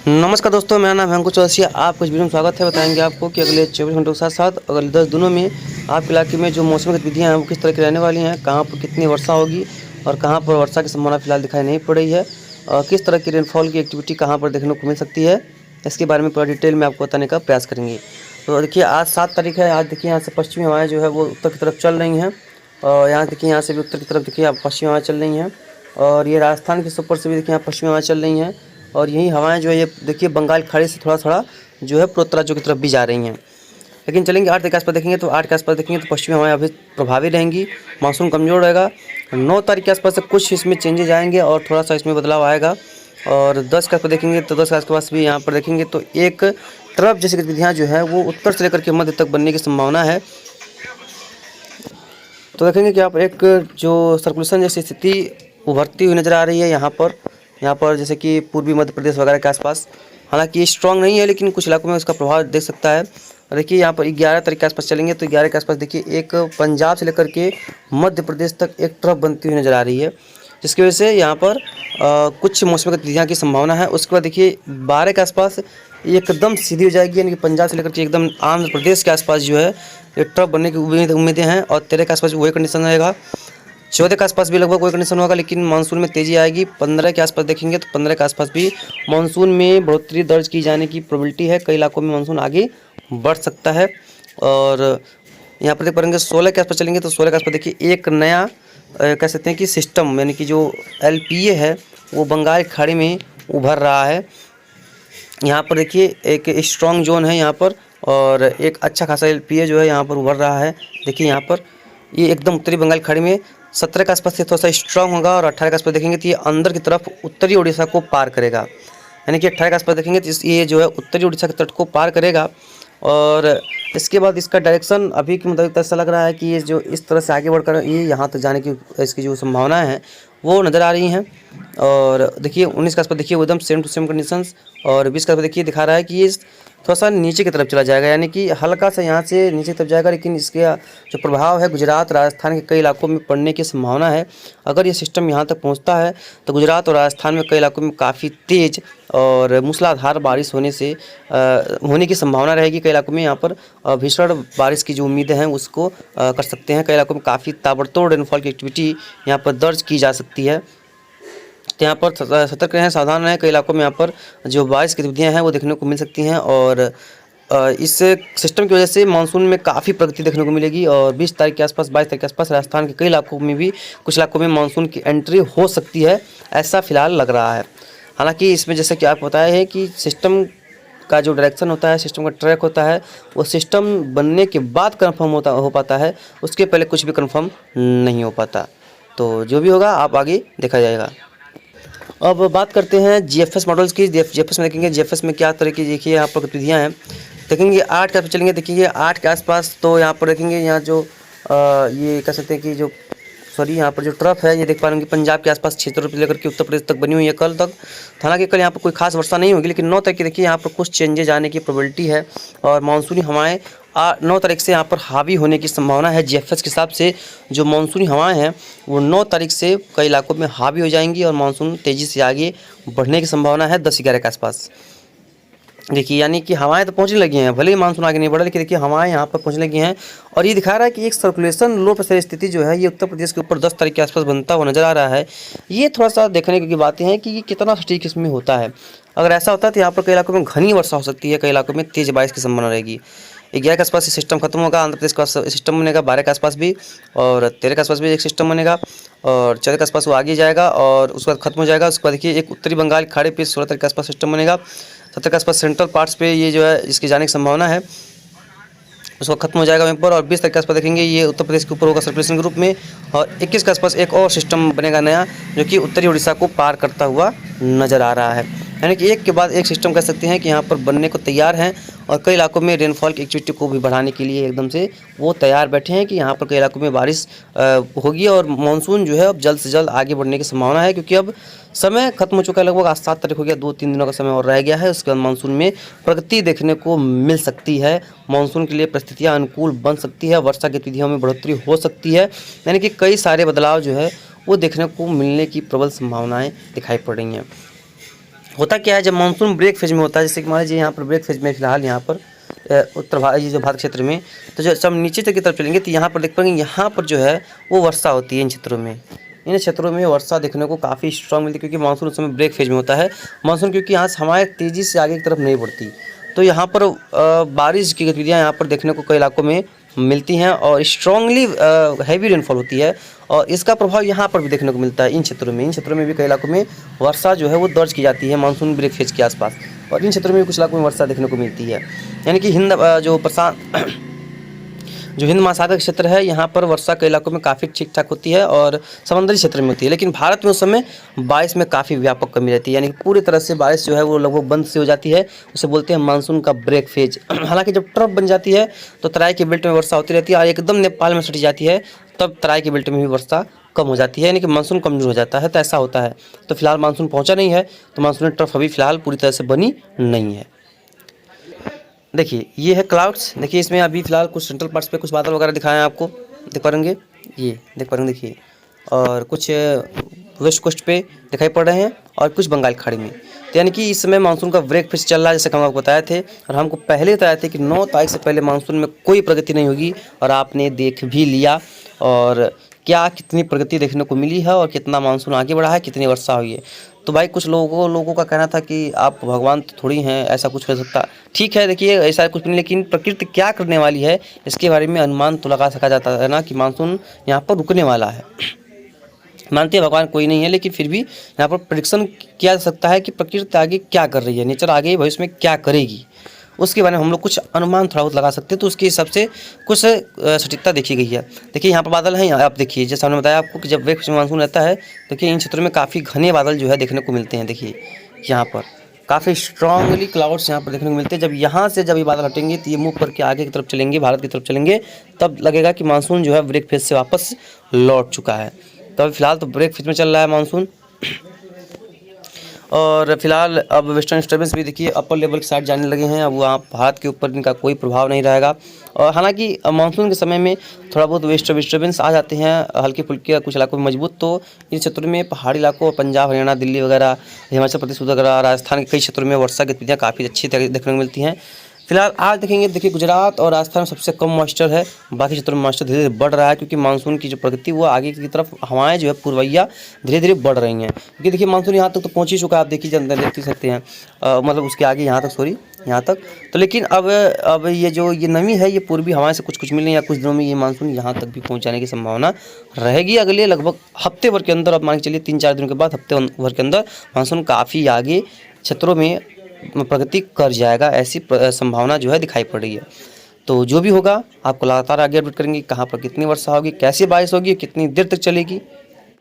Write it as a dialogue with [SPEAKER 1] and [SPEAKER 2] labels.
[SPEAKER 1] नमस्कार दोस्तों, मेरा नाम है अंकुश चौरसिया। आपको इस वीडियो में स्वागत है। बताएंगे आपको कि अगले 24 घंटों के साथ साथ अगले 10 दिनों में आपके इलाके में जो मौसमी गतिविधियाँ हैं वो किस तरह की रहने वाली हैं, कहाँ पर कितनी वर्षा होगी और कहाँ पर वर्षा की संभावना फिलहाल दिखाई नहीं पड़ रही है, और किस तरह की रेनफॉल की एक्टिविटी कहाँ पर देखने को मिल सकती है, इसके बारे में पूरा डिटेल में आपको बताने का प्रयास करेंगे। तो देखिए, आज 7 तारीख है। आज देखिए यहाँ से पश्चिमी हवाएँ जो है वो उत्तर की तरफ चल रही हैं, और यहाँ देखिए यहाँ से भी उत्तर की तरफ देखिए आप पश्चिमी हवाएँ चल रही हैं, और ये राजस्थान के ऊपर से भी देखिए यहाँ पश्चिमी हवाएँ चल रही हैं, और यही हवाएं जो है ये देखिए बंगाल खाड़ी से थोड़ा थोड़ा जो है पूर्वोत्तर राज्यों की तरफ भी जा रही हैं। लेकिन चलेंगे 8 तारीख के आसपास देखेंगे तो 8 के आसपास देखेंगे तो पश्चिमी हवाएं अभी प्रभावी रहेंगी, मानसून कमज़ोर रहेगा। 9 तारीख के आसपास से कुछ इसमें चेंजेज आएंगे और थोड़ा सा इसमें बदलाव आएगा। और 10 के आसपास देखेंगे तो 10 के आसपास भी यहाँ पर देखेंगे तो एक ट्रफ जैसी गतिविधियाँ जो है वो उत्तर से लेकर के मध्य तक बनने की संभावना है। तो देखेंगे कि आप एक जो सर्कुलेशन जैसी स्थिति उभरती हुई नज़र आ रही है यहाँ पर जैसे कि पूर्वी मध्य प्रदेश वगैरह के आसपास। हालांकि ये स्ट्रॉन्ग नहीं है, लेकिन कुछ इलाकों में उसका प्रभाव देख सकता है। और देखिए यहाँ पर 11 तारीख के आसपास चलेंगे तो 11 के आसपास देखिए एक पंजाब से लेकर के मध्य प्रदेश तक एक ट्रफ बनती हुई नज़र आ रही है, जिसकी वजह से यहाँ पर कुछ मौसमी गतिविधियाँ की संभावना है। उसके बाद देखिए 12 के आसपास एकदम सीधी हो जाएगी, यानी कि पंजाब से लेकर के एकदम आंध्र प्रदेश के आसपास जो है ये ट्रफ बनने की उम्मीदें हैं। और 13 के आसपास वही कंडीशन रहेगा। 14 के आसपास भी लगभग वही कंडीशन होगा, लेकिन मानसून में तेज़ी आएगी। 15 के आसपास देखेंगे तो 15 के आसपास भी मानसून में बढ़ोतरी दर्ज की जाने की प्रोबेबिलिटी है। कई इलाकों में मानसून आगे बढ़ सकता है। और यहाँ पर देख पाएंगे 16 के आसपास चलेंगे तो 16 के आसपास देखिए एक नया कह सकते हैं कि सिस्टम, यानी कि जो LPA है वो बंगाल खाड़ी में उभर रहा है। यहाँ पर देखिए एक स्ट्रॉन्ग जोन है यहाँ पर, और एक अच्छा खासा LPA जो है यहाँ पर उभर रहा है। देखिए यहाँ पर ये एकदम उत्तरी बंगाल खाड़ी में 17 के आसपास से थोड़ा सा स्ट्रॉन्ग होगा, और 18 के आसपास देखेंगे तो ये अंदर की तरफ उत्तरी उड़ीसा को पार करेगा। यानी कि 18 के आसपास देखेंगे तो ये जो है उत्तरी उड़ीसा के तट को पार करेगा। और इसके बाद इसका डायरेक्शन अभी के मुताबिक ऐसा लग रहा है कि ये जो इस तरह से आगे बढ़कर ये यहाँ तक जाने की इसकी जो संभावनाएं हैं वो नज़र आ रही हैं। और देखिए 19 के आसपास देखिए वो एकदम सेम टू सेम कंडीशंस, और 20 के आसपास देखिए दिखा रहा है कि ये थोड़ा सा नीचे की तरफ चला जाएगा, यानी कि हल्का सा यहाँ से नीचे की तरफ जाएगा, लेकिन इसके जो प्रभाव है गुजरात राजस्थान के कई इलाकों में पड़ने की संभावना है। अगर ये सिस्टम यहाँ तक पहुँचता है तो गुजरात और राजस्थान में कई इलाकों में काफ़ी तेज़ और मूसलाधार बारिश होने की संभावना रहेगी। कई इलाकों में यहाँ पर भीषण बारिश की जो उम्मीदें हैं उसको कर सकते हैं। कई इलाकों में काफ़ी ताबड़तोड़ रेनफॉल की एक्टिविटी यहाँ पर दर्ज की जा सकती है। तो यहाँ पर सतर्क रहें, सावधान रहें। कई इलाकों में यहाँ पर जो बारिश की गतिविधियाँ हैं वो देखने को मिल सकती हैं, और इस सिस्टम की वजह से मानसून में काफ़ी प्रगति देखने को मिलेगी। और 20 तारीख के आसपास 22 तारीख के आसपास राजस्थान के कई इलाकों में भी कुछ इलाकों में मानसून की एंट्री हो सकती है, ऐसा फिलहाल लग रहा है। हालांकि इसमें जैसे कि आपको बताया है कि सिस्टम का जो डायरेक्शन होता है, सिस्टम का ट्रैक होता है, वो सिस्टम बनने के बाद कंफर्म हो पाता है, उसके पहले कुछ भी कंफर्म नहीं हो पाता। तो जो भी होगा आप आगे देखा जाएगा। अब बात करते हैं GFS मॉडल्स की। GFS में देखेंगे GFS में क्या तरह की देखिए यहाँ पर गतिविधियाँ हैं। देखेंगे 8 के आसपास चलेंगे, देखिए 8 के आसपास तो यहाँ पर देखेंगे यहाँ जो ये कह सकते हैं कि जो यहाँ पर जो ट्रफ है ये देख पा रहे हैं कि पंजाब के आसपास क्षेत्रों से लेकर के उत्तर प्रदेश तक बनी हुई है कल तक। हालांकि कल यहाँ पर कोई खास वर्षा नहीं होगी, लेकिन 9 तारीख की देखिए यहाँ पर कुछ चेंजेज आने की प्रोबेबिलिटी है, और मानसूनी हवाएं 9 तारीख से यहाँ पर हावी होने की संभावना है। GFS के हिसाब से जो मानसूनी हवाएं हैं वो 9 तारीख से कई इलाकों में हावी हो जाएंगी, और मानसून तेज़ी से आगे बढ़ने की संभावना है 10-11 के आसपास। देखिए यानी कि हवाएं तो पहुंचने लगी हैं, भले ही मानसून आगे नहीं बढ़ा, लेकिन देखिए हवाएं यहाँ पर पहुंचने लगी हैं। और ये दिखा रहा है कि एक सर्कुलेशन लो प्रेशर स्थिति जो है ये उत्तर प्रदेश के ऊपर 10 तारीख के आसपास बनता हुआ नजर आ रहा है। ये थोड़ा सा देखने की बातें हैं कि ये कितना सटीक इसमें होता है। अगर ऐसा होता है तो यहाँ पर कई इलाकों में घनी वर्षा हो सकती है, कई इलाकों में तेज बारिश की संभावना रहेगी। 11 के आसपास सिस्टम खत्म होगा, आंध्र प्रदेश का सिस्टम बनेगा 12 के आसपास भी, और 13 के आसपास भी एक सिस्टम बनेगा, और 14 के आसपास वो आगे जाएगा और उसके बाद खत्म हो जाएगा। उसके बाद देखिए एक उत्तरी बंगाल खाड़ी पे 16 तारीख के आसपास सिस्टम बनेगा। 17 के आसपास सेंट्रल पार्ट्स पे ये जो है इसके जाने की संभावना है, उसको खत्म हो जाएगा वहीं पर। और 20 तारीख के आसपास देखेंगे ये उत्तर प्रदेश के ऊपर होगा सर्कुलेशन के रूप में, और 21 के आसपास एक और सिस्टम बनेगा नया, जो कि उत्तरी उड़ीसा को पार करता हुआ नज़र आ रहा है। यानी कि एक के बाद एक सिस्टम कह सकते हैं कि यहाँ पर बनने को तैयार हैं, और कई इलाकों में रेनफॉल की एक्टिविटी को भी बढ़ाने के लिए एकदम से वो तैयार बैठे हैं कि यहाँ पर कई इलाकों में बारिश होगी, और मानसून जो है अब जल्द से जल्द आगे बढ़ने की संभावना है। क्योंकि अब समय खत्म हो चुका है, लगभग आज 7 तारीख हो गया, 2-3 दिनों का समय और रह गया है। उसके बाद मानसून में प्रगति देखने को मिल सकती है, मानसून के लिए परिस्थितियाँ अनुकूल बन सकती है, वर्षा गतिविधियों में बढ़ोतरी हो सकती है। यानी कि कई सारे बदलाव जो है वो देखने को मिलने की प्रबल संभावनाएँ दिखाई पड़ रही हैं। होता क्या है, जब मानसून ब्रेक फेज में होता है, जैसे कि मान लीजिए यहाँ पर ब्रेक फेज में फिलहाल यहाँ पर उत्तर भारत, ये जो भारत क्षेत्र में, तो जो सब नीचे तक की तरफ चलेंगे तो यहाँ पर देख पाएंगे, यहाँ पर जो है वो वर्षा होती है इन क्षेत्रों में। इन क्षेत्रों में वर्षा देखने को काफ़ी स्ट्रांग मिलती है, क्योंकि मानसून उस समय ब्रेक फेज में होता है। मानसून क्योंकि यहाँ हमारे तेज़ी से आगे की तरफ नहीं बढ़ती, तो यहाँ पर बारिश की गतिविधियाँ यहाँ पर देखने को कई इलाकों में मिलती हैं और स्ट्रांगली हैवी रेनफॉल होती है, और इसका प्रभाव यहाँ पर भी देखने को मिलता है इन क्षेत्रों में। इन क्षेत्रों में भी कई इलाकों में वर्षा जो है वो दर्ज की जाती है मानसून ब्रेक फेज के आसपास, और इन क्षेत्रों में भी कुछ इलाकों में वर्षा देखने को मिलती है। यानी कि जो हिंद महासागर क्षेत्र है, यहाँ पर वर्षा कई इलाकों में काफ़ी ठीक ठाक होती है और समुद्री क्षेत्र में होती है, लेकिन भारत में उस समय बारिश में काफ़ी व्यापक कमी रहती है। यानी कि पूरी तरह से बारिश जो है वो लगभग बंद से हो जाती है, उसे बोलते हैं मानसून का ब्रेक फेज। हालांकि जब ट्रफ बन जाती है तो तराई के बेल्ट में वर्षा होती रहती है, और एकदम नेपाल में सटी जाती है तब तराई के बेल्ट में भी वर्षा कम हो जाती है, यानी कि मानसून कमजोर हो जाता है। तो ऐसा होता है। तो फिलहाल मानसून पहुँचा नहीं है, तो मानसून ट्रफ अभी फिलहाल पूरी तरह से बनी नहीं है। देखिए ये है क्लाउड्स। देखिए इसमें अभी फिलहाल कुछ सेंट्रल पार्ट्स पे कुछ बादल वगैरह दिखाए हैं आपको, देख पाएंगे, ये देख पाएंगे देखिए, और कुछ वेस्ट कोस्ट पे दिखाई पड़ रहे हैं और कुछ बंगाल खाड़ी में। तो यानी कि इस समय मानसून का ब्रेक फेज चल रहा है, जैसे हम आपको बताए थे, और हमको पहले बताए थे कि 9 तारीख से पहले मानसून में कोई प्रगति नहीं होगी, और आपने देख भी लिया। और क्या कितनी प्रगति देखने को मिली है और कितना मानसून आगे बढ़ा है, कितनी वर्षा हुई है। तो भाई कुछ लोगों का कहना था कि आप भगवान तो थोड़ी हैं, ऐसा कुछ हो सकता। ठीक है, देखिए ऐसा कुछ नहीं, लेकिन प्रकृति क्या करने वाली है इसके बारे में अनुमान तो लगा सका जाता है ना, कि मानसून यहाँ पर रुकने वाला है। मानते हैं भगवान कोई नहीं है, लेकिन फिर भी यहाँ पर प्रेडिक्शन किया जा सकता है कि प्रकृति आगे क्या कर रही है, नेचर आगे भविष्य में क्या करेगी, उसके बारे में हम लोग कुछ अनुमान थोड़ा बहुत लगा सकते हैं। तो उसके हिसाब से कुछ सटीकता देखी गई है। देखिए यहाँ पर बादल हैं, आप देखिए, जैसा हमने बताया आपको कि जब ब्रेक मानसून रहता है, देखिए इन क्षेत्रों में काफ़ी घने बादल जो है देखने को मिलते हैं। देखिए यहाँ पर काफ़ी स्ट्रांगली क्लाउड्स यहाँ पर देखने को मिलते हैं। जब यहाँ से जब ये बादल हटेंगे तो ये मूव करके आगे की तरफ चलेंगे, भारत की तरफ चलेंगे, तब लगेगा कि मानसून जो है ब्रेक फेज से वापस लौट चुका है। तो अभी फिलहाल तो ब्रेक फेज में चल रहा है मानसून। और फिलहाल अब वेस्टर्न डिस्टर्बेंस भी देखिए अपर लेवल के साइड जाने लगे हैं। अब वहाँ भारत के ऊपर इनका कोई प्रभाव नहीं रहेगा। और हालांकि मानसून के समय में थोड़ा बहुत वेस्टर्न डिस्टर्बेंस आ जाते हैं हल्के फुल्के कुछ इलाकों में मजबूत, तो इन क्षेत्रों में पहाड़ी इलाकों, पंजाब, हरियाणा, दिल्ली वगैरह, हिमाचल प्रदेश वगैरह, राजस्थान के कई क्षेत्रों में वर्षा गतिविधियाँ काफ़ी अच्छी तरह देखने को मिलती हैं। फिलहाल आज देखेंगे, देखिए गुजरात और राजस्थान में सबसे कम मॉइस्चर है, बाकी क्षेत्रों में मॉइस्चर धीरे धीरे बढ़ रहा है, क्योंकि मानसून की जो प्रगति वो आगे की तरफ हवाएं जो है पूर्वैया धीरे धीरे बढ़ रही हैं। क्योंकि देखिए मानसून यहाँ तक तो पहुँच ही चुका है, आप देखिए देख सकते हैं, मतलब उसके आगे यहाँ तक, यहाँ तक। तो लेकिन अब ये नमी है, ये पूर्वी हवाएं से कुछ मिलने या कुछ दिनों में ये मानसून यहाँ तक भी पहुँच जाने की संभावना रहेगी। अगले लगभग हफ्ते भर के अंदर, अब मान के चलिए 3-4 दिनों के बाद, हफ्ते भर के अंदर मानसून काफ़ी आगे क्षेत्रों में प्रगति कर जाएगा, ऐसी संभावना जो है दिखाई पड़ रही है। तो जो भी होगा आपको लगातार आगे अपडेट करेंगे, कहाँ पर कितनी वर्षा होगी, कैसे बारिश होगी, कितनी देर तक चलेगी।